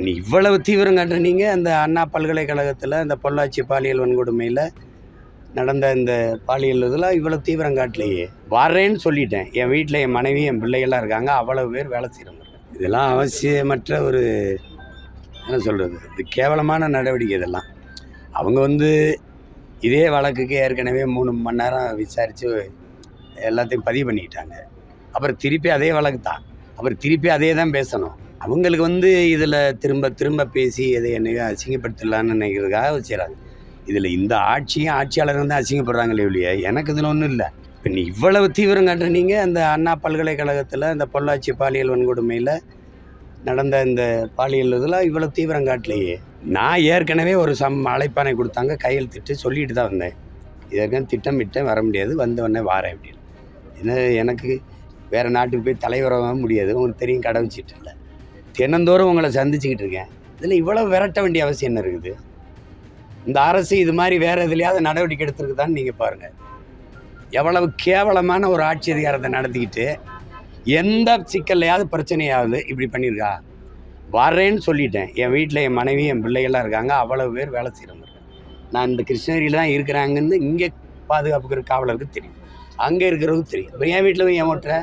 நீ இவ்வளவு தீவிரம் காட்டுற நீங்கள் அந்த அண்ணா பல்கலைக்கழகத்தில் இந்த பொள்ளாச்சி பாலியல் வன்கொடுமையில் நடந்த இந்த பாலியல் இதெல்லாம் இவ்வளோ தீவிரம் காட்டலையே. வரேன்னு சொல்லிட்டேன். என் வீட்டில் என் மனைவி என் பிள்ளைகள்லாம் இருக்காங்க, அவ்வளவு பேர் வேலை செய்கிறவங்க. இதெல்லாம் அவசியமற்ற ஒரு என்ன சொல்கிறது, இது கேவலமான நடவடிக்கை. இதெல்லாம் அவங்க இதே வழக்குக்கு ஏற்கனவே 3 மணி நேரம் விசாரித்து எல்லாத்தையும் பதிவு பண்ணிக்கிட்டாங்க. அப்புறம் திருப்பி அதே வழக்கு தான், அப்புறம் திருப்பி அதே தான் பேசணும். அவங்களுக்கு இதில் திரும்ப திரும்ப பேசி எதை என்னையோ அசிங்கப்படுத்தலான்னு நினைக்கிறதுக்காக செய்கிறாங்க. இதில் இந்த ஆட்சியாளர் அசிங்கப்படுறாங்களே ஒழிய எனக்கு இதில் ஒன்றும் இல்லை. இப்போ நீ இவ்வளவு தீவிரம் காட்டுற நீங்கள் அந்த அண்ணா பல்கலைக்கழகத்தில் இந்த பொள்ளாச்சி பாலியல் வன்கொடுமையில் நடந்த இந்த பாலியல் இதெல்லாம் இவ்வளோ தீவிரம் காட்டலையே. நான் ஏற்கனவே ஒரு அழைப்பானை கொடுத்தாங்க, கையெழுத்திட்டு சொல்லிட்டு தான் வந்தேன். இதற்கான திட்டமிட்டேன், வர முடியாது, வந்தவொடனே வாரேன் அப்படின்னு. ஏன்னா எனக்கு வேறு நாட்டுக்கு போய் தலைவராக முடியாது, உங்களுக்கு தெரியும், கடவுச்சிட்டு இல்லை. தினந்தோறும் உங்களை சந்திச்சுக்கிட்டு இருக்கேன். இதில் இவ்வளோ விரட்ட வேண்டிய அவசியம் என்ன இருக்குது? இந்த அரசு இது மாதிரி வேறு எதுலையாவது நடவடிக்கை எடுத்துருக்குதான்னு நீங்கள் பாருங்கள். எவ்வளவு கேவலமான ஒரு ஆட்சி அதிகாரத்தை நடத்திக்கிட்டு எந்த சிக்கல்லையாவது பிரச்சனையாவது இப்படி பண்ணியிருக்கா? வரேன்னு சொல்லிட்டேன். என் வீட்டில் என் மனைவி என் பிள்ளைகள்லாம் இருக்காங்க, அவ்வளவு பேர் வேலை செய்கிறவங்க. நான் இந்த கிருஷ்ணகிரியில் தான் இருக்கிறாங்கன்னு இங்கே பாதுகாப்புக்கு காவலருக்கு தெரியும், அங்கே இருக்கிறவங்களுக்கு தெரியும். இப்போ என் வீட்டில் போய் ஏன் ஓட்டுற?